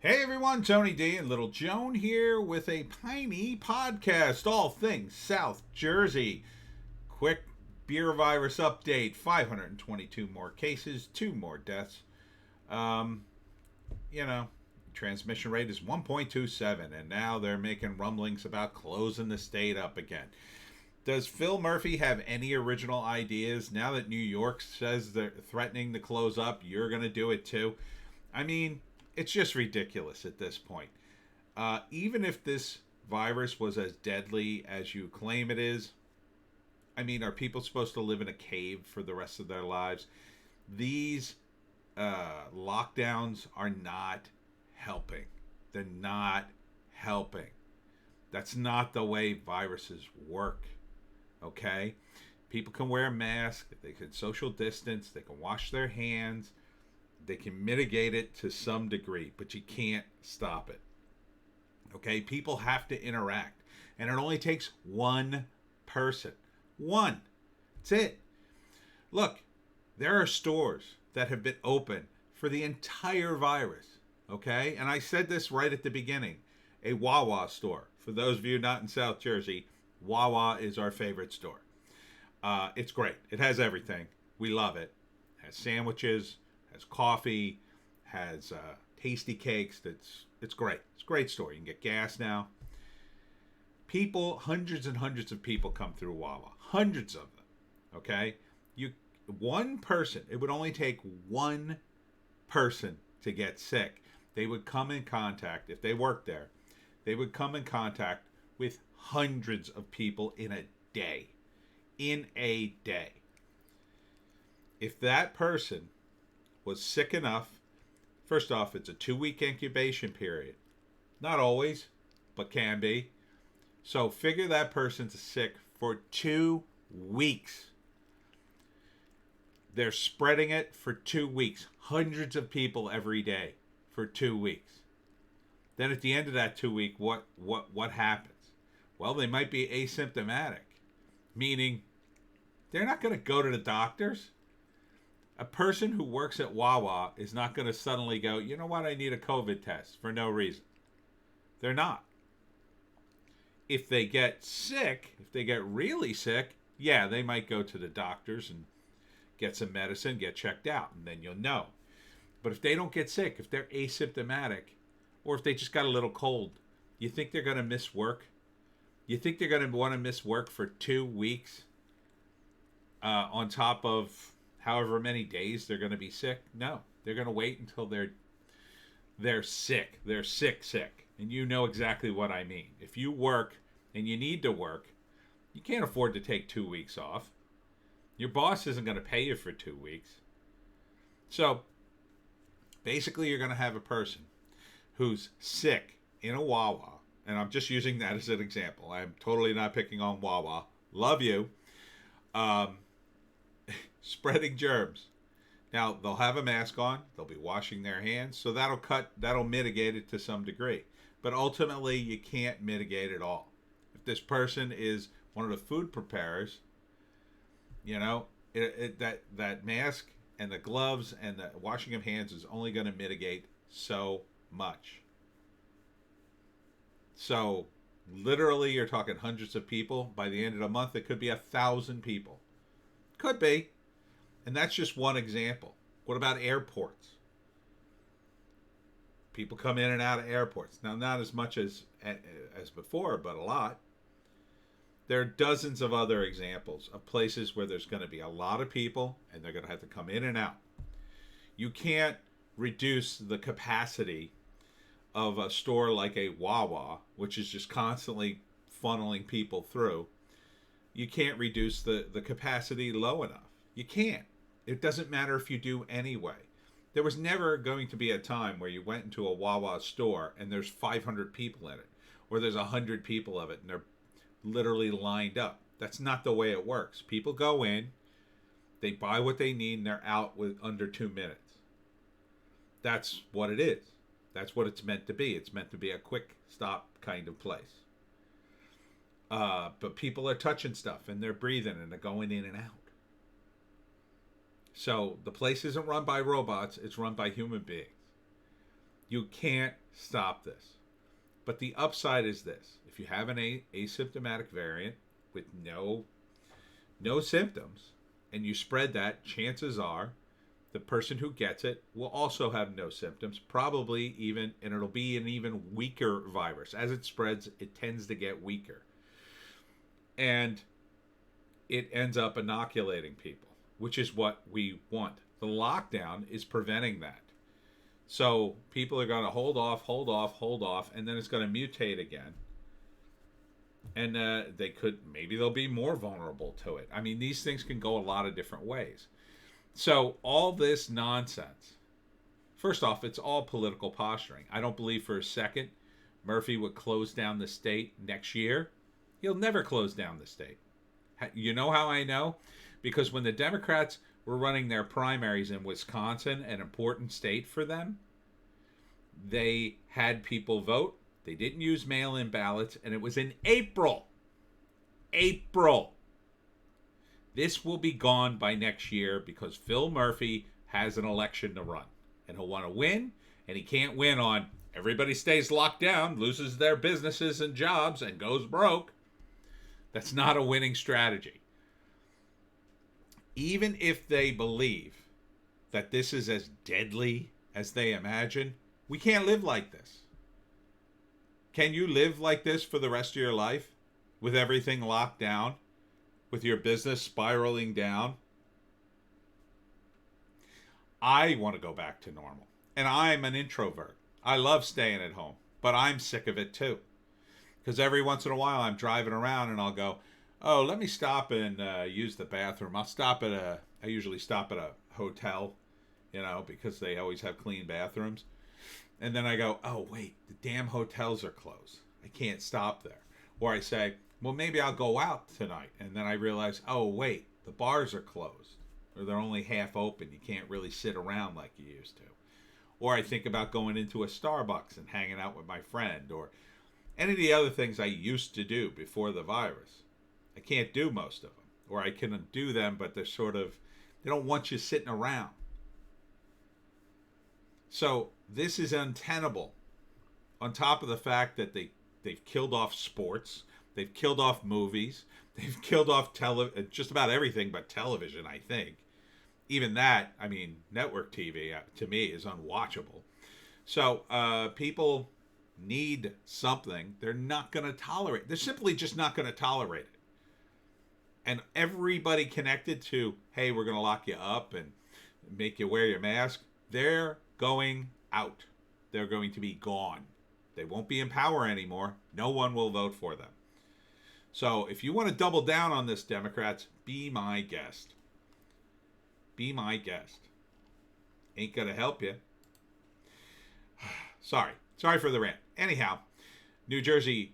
Hey everyone, Tony D and Little Joan here with a Piney podcast, all things South Jersey. Quick beer virus update: 522 more cases, 2 more deaths. Um, you know, transmission rate is 1.27, and now they're making rumblings about closing the state up again. Does Phil Murphy have any original ideas now that New York says they're threatening to close up? You're going to do it too? I mean, it's just ridiculous at this point. Even if this virus was as deadly as you claim it is, I mean, are people supposed to live in a cave for the rest of their lives? These lockdowns are not helping. They're not helping. That's not the way viruses work. Okay? People can wear a mask, they can social distance, they can wash their hands, they can mitigate it to some degree, but you can't stop it. Okay? People have to interact, and it only takes one person. One. That's it. Look, there are stores that have been open for the entire virus. Okay? And I said this right at the beginning. A Wawa store. For those of you not in South Jersey, Wawa is our favorite store. It's great. It has everything. We love it. It has sandwiches, has coffee, has tasty cakes. It's great. It's a great store. You can get gas now. People, hundreds and hundreds of people come through Wawa. Hundreds of them. Okay? One person, it would only take one person to get sick. They would come in contact, if they worked there, they would come in contact with hundreds of people in a day. In a day. If that person was sick enough, first off, it's a 2-week incubation period. Not always, but can be. So figure that person's sick for 2 weeks. They're spreading it for 2 weeks. Hundreds of people every day for 2 weeks. Then at the end of that 2 week, what happens? Well, they might be asymptomatic, meaning they're not going to go to the doctors. A person who works at Wawa is not going to suddenly go, you know what, I need a COVID test for no reason. They're not. If they get sick, if they get really sick, yeah, they might go to the doctors and get some medicine, get checked out, and then you'll know. But if they don't get sick, if they're asymptomatic, or if they just got a little cold, you think they're going to miss work? You think they're going to want to miss work for 2 weeks on top of however many days they're going to be sick? No, they're going to wait until they're sick. They're sick. And you know exactly what I mean. If you work and you need to work, you can't afford to take 2 weeks off. Your boss isn't going to pay you for 2 weeks. So basically you're going to have a person who's sick in a Wawa, and I'm just using that as an example. I'm totally not picking on Wawa. Love you. Spreading germs. Now, they'll have a mask on. They'll be washing their hands. So that'll mitigate it to some degree. But ultimately, you can't mitigate it all. If this person is one of the food preparers, you know, that mask and the gloves and the washing of hands is only going to mitigate so much. So, literally, you're talking hundreds of people. By the end of the month, it could be 1,000 people. Could be. And that's just one example. What about airports? People come in and out of airports. Now, not as much as before, but a lot. There are dozens of other examples of places where there's going to be a lot of people and they're going to have to come in and out. You can't reduce the capacity of a store like a Wawa, which is just constantly funneling people through. You can't reduce the capacity low enough. You can't. It doesn't matter if you do anyway. There was never going to be a time where you went into a Wawa store and there's 500 people in it, or there's 100 people of it and they're literally lined up. That's not the way it works. People go in, they buy what they need, and they're out with under 2 minutes. That's what it is. That's what it's meant to be. It's meant to be a quick stop kind of place. But people are touching stuff and they're breathing and they're going in and out. So the place isn't run by robots, it's run by human beings. You can't stop this. But the upside is this: if you have an asymptomatic variant with no symptoms, and you spread that, chances are the person who gets it will also have no symptoms, probably even, and it'll be an even weaker virus. As it spreads, it tends to get weaker. And it ends up inoculating people, which is what we want. The lockdown is preventing that. So people are going to hold off, and then it's going to mutate again. And maybe they'll be more vulnerable to it. I mean, these things can go a lot of different ways. So all this nonsense, first off, it's all political posturing. I don't believe for a second Murphy would close down the state next year. He'll never close down the state. You know how I know? Because when the Democrats were running their primaries in Wisconsin, an important state for them, they had people vote. They didn't use mail-in ballots, and it was in April. April. This will be gone by next year because Phil Murphy has an election to run. And he'll want to win, and he can't win on everybody stays locked down, loses their businesses and jobs, and goes broke. That's not a winning strategy. Even if they believe that this is as deadly as they imagine, we can't live like this. Can you live like this for the rest of your life with everything locked down, with your business spiraling down? I want to go back to normal. And I'm an introvert. I love staying at home, but I'm sick of it too. Because every once in a while I'm driving around and I'll go, oh, let me stop and use the bathroom. I usually stop at a hotel, because they always have clean bathrooms. And then I go, oh, wait, the damn hotels are closed. I can't stop there. Or I say, well, maybe I'll go out tonight. And then I realize, oh, wait, the bars are closed. Or they're only half open. You can't really sit around like you used to. Or I think about going into a Starbucks and hanging out with my friend. Or any of the other things I used to do before the virus. I can't do most of them. Or I can do them, but they're they don't want you sitting around. So this is untenable. On top of the fact that they've killed off sports, they've killed off movies, they've killed off just about everything but television, I think. Even that, network TV, to me, is unwatchable. So people need something. They're not going to tolerate. They're simply just not going to tolerate it. And everybody connected to, hey, we're going to lock you up and make you wear your mask, they're going out. They're going to be gone. They won't be in power anymore. No one will vote for them. So if you want to double down on this, Democrats, be my guest. Be my guest. Ain't going to help you. Sorry for the rant. Anyhow, New Jersey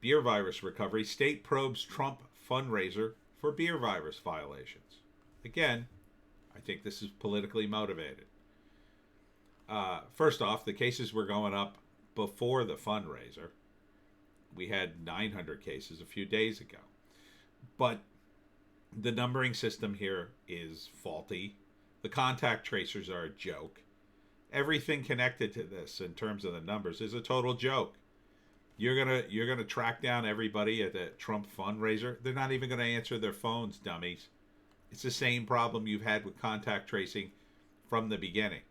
beer virus recovery. State probes Trump fundraiser for beer virus violations. Again, I think this is politically motivated. First off, the cases were going up before the fundraiser. We had 900 cases a few days ago. But the numbering system here is faulty. The contact tracers are a joke. Everything connected to this in terms of the numbers is a total joke. You're gonna track down everybody at the Trump fundraiser. They're not even gonna answer their phones, dummies. It's the same problem you've had with contact tracing from the beginning.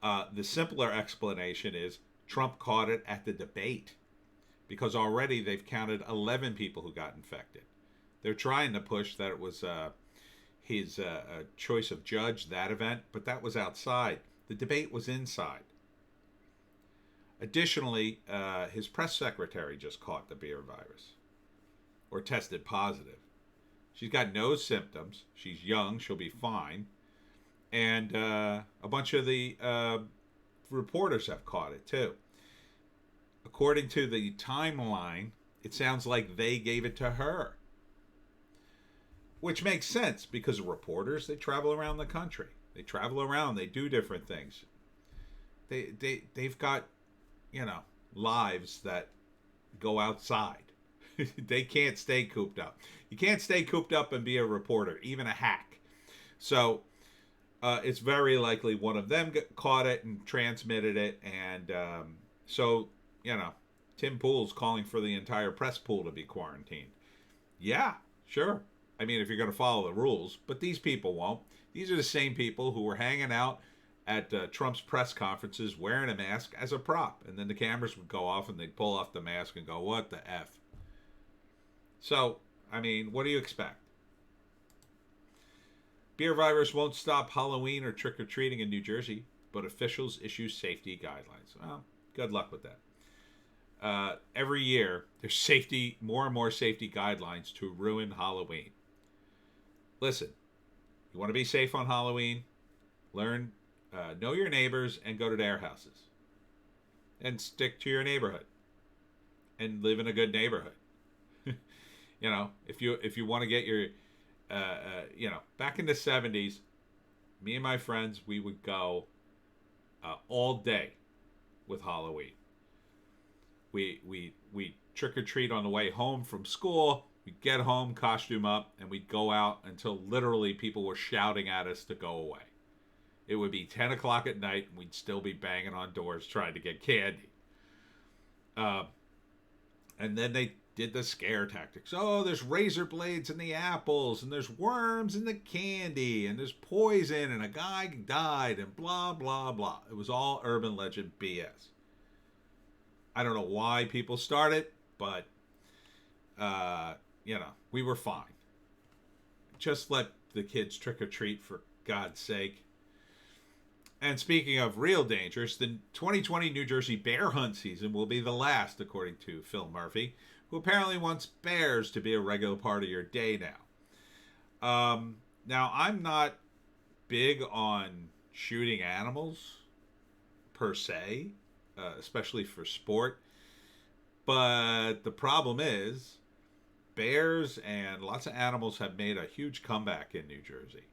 The simpler explanation is Trump caught it at the debate because already they've counted 11 people who got infected. They're trying to push that it was his choice of judge, that event, but that was outside. The debate was inside. Additionally, his press secretary just caught the beer virus or tested positive. She's got no symptoms. She's young. She'll be fine. And a bunch of the reporters have caught it too. According to the timeline, it sounds like they gave it to her. Which makes sense because reporters, they travel around the country. They travel around. They do different things. They've got, lives that go outside. They can't stay cooped up. You can't stay cooped up and be a reporter, even a hack. So it's very likely one of them caught it and transmitted it. And so, you know, Tim Pool's calling for the entire press pool to be quarantined. Yeah, sure. I mean, if you're going to follow the rules, but these people won't. These are the same people who were hanging out at Trump's press conferences wearing a mask as a prop. And then the cameras would go off and they'd pull off the mask and go, what the F? So, I mean, what do you expect? Beer virus won't stop Halloween or trick-or-treating in New Jersey, but officials issue safety guidelines. Well, good luck with that. Every year, there's more and more safety guidelines to ruin Halloween. Listen, you want to be safe on Halloween? Learn, know your neighbors, and go to their houses. And stick to your neighborhood. And live in a good neighborhood. You know, if you want to get your, you know, back in the 70s, me and my friends, we would go all day with Halloween. We trick or treat on the way home from school. We'd get home, costume up, and we'd go out until literally people were shouting at us to go away. It would be 10 o'clock at night, and we'd still be banging on doors trying to get candy. And then they did the scare tactics. Oh, there's razor blades in the apples, and there's worms in the candy, and there's poison, and a guy died, and blah, blah, blah. It was all urban legend BS. I don't know why people started, but, you know, we were fine. Just let the kids trick or treat, for God's sake. And speaking of real dangers, the 2020 New Jersey bear hunt season will be the last, according to Phil Murphy, who apparently wants bears to be a regular part of your day now. Now, I'm not big on shooting animals, per se, especially for sport. But the problem is, bears and lots of animals have made a huge comeback in New Jersey.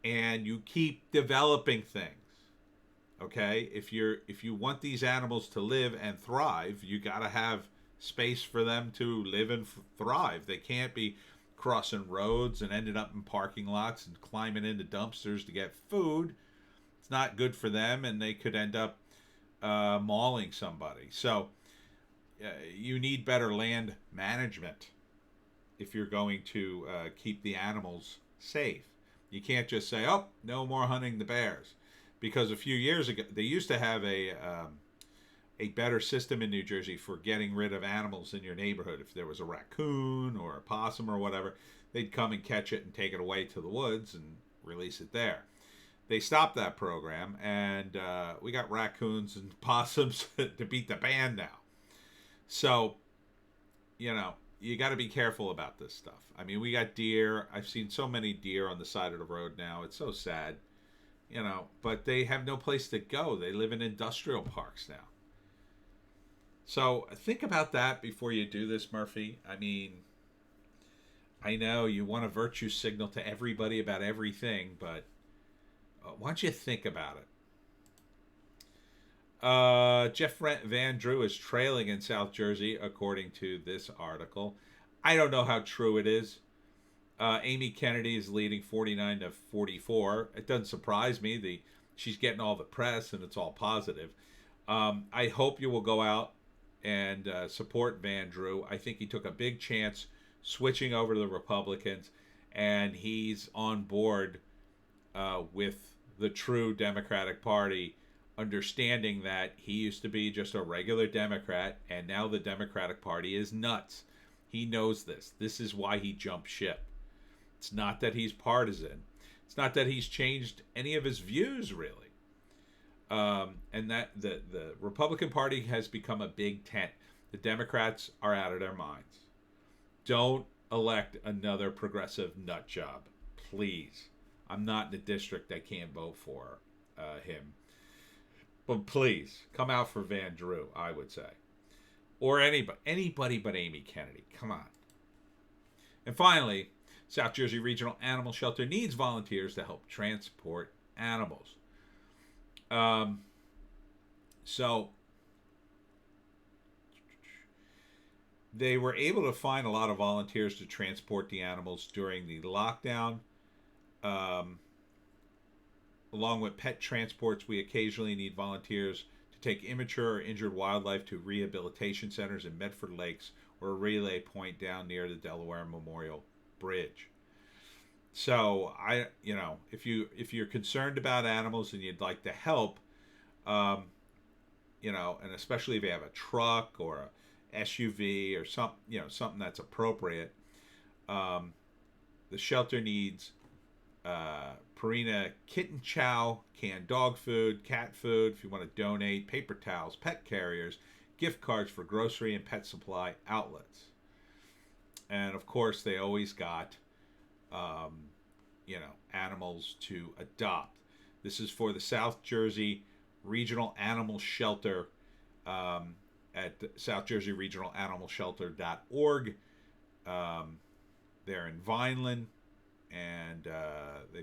And you keep developing things. Okay? If you want these animals to live and thrive, you got to have space for them to live and thrive. They can't be crossing roads and ending up in parking lots and climbing into dumpsters to get food. It's not good for them, and they could end up mauling somebody. So you need better land management if you're going to keep the animals safe. You can't just say, oh, no more hunting the bears. Because a few years ago, they used to have a better system in New Jersey for getting rid of animals in your neighborhood. If there was a raccoon or a possum or whatever, they'd come and catch it and take it away to the woods and release it there. They stopped that program, and we got raccoons and possums to beat the band now. So, you know, you got to be careful about this stuff. I mean, we got deer. I've seen so many deer on the side of the road now. It's so sad, you know, but they have no place to go. They live in industrial parks now. So think about that before you do this, Murphy. I mean, I know you want a virtue signal to everybody about everything, but why don't you think about it? Jeff Van Drew is trailing in South Jersey, according to this article. I don't know how true it is. Amy Kennedy is leading 49-44. It doesn't surprise me. She's getting all the press, and it's all positive. I hope you will go out and support Van Drew. I think he took a big chance switching over to the Republicans, and he's on board with the true Democratic Party, understanding that he used to be just a regular Democrat, and now the Democratic Party is nuts. He knows this. This is why he jumped ship. It's not that he's partisan. It's not that he's changed any of his views, really. And that the Republican Party has become a big tent. The Democrats are out of their minds. Don't elect another progressive nut job, please. I'm not in the district. I can't vote for him. But please, come out for Van Drew, I would say. Or anybody but Amy Kennedy. Come on. And finally, South Jersey Regional Animal Shelter needs volunteers to help transport animals. So they were able to find a lot of volunteers to transport the animals during the lockdown. Along with pet transports, we occasionally need volunteers to take immature or injured wildlife to rehabilitation centers in Medford Lakes or a relay point down near the Delaware Memorial Bridge. So if you're concerned about animals and you'd like to help, um, and especially if you have a truck or a SUV or something that's appropriate, um, the shelter needs Purina kitten chow, canned dog food, cat food, if you want to donate, paper towels, pet carriers, gift cards for grocery and pet supply outlets. And of course, they always got, um, animals to adopt. This is for the South Jersey Regional Animal Shelter at southjerseyregionalanimalshelter.org. They're in Vineland, and they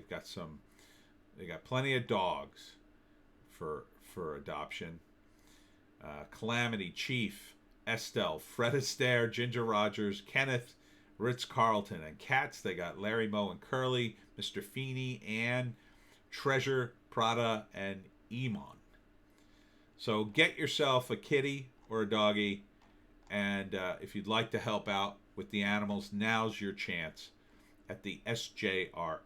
got plenty of dogs for adoption. Calamity, Chief, Estelle, Fred Astaire, Ginger Rogers, Kenneth, Ritz Carlton, and cats. They got Larry, Moe, and Curly, Mr. Feeney, Anne, Treasure, Prada, and Emon. So get yourself a kitty or a doggy, and if you'd like to help out with the animals, now's your chance at the SJRAS.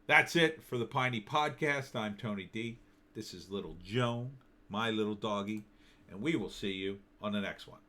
That's it for the Piney Podcast. I'm Tony D. This is Little Joan, my little doggy, and we will see you on the next one.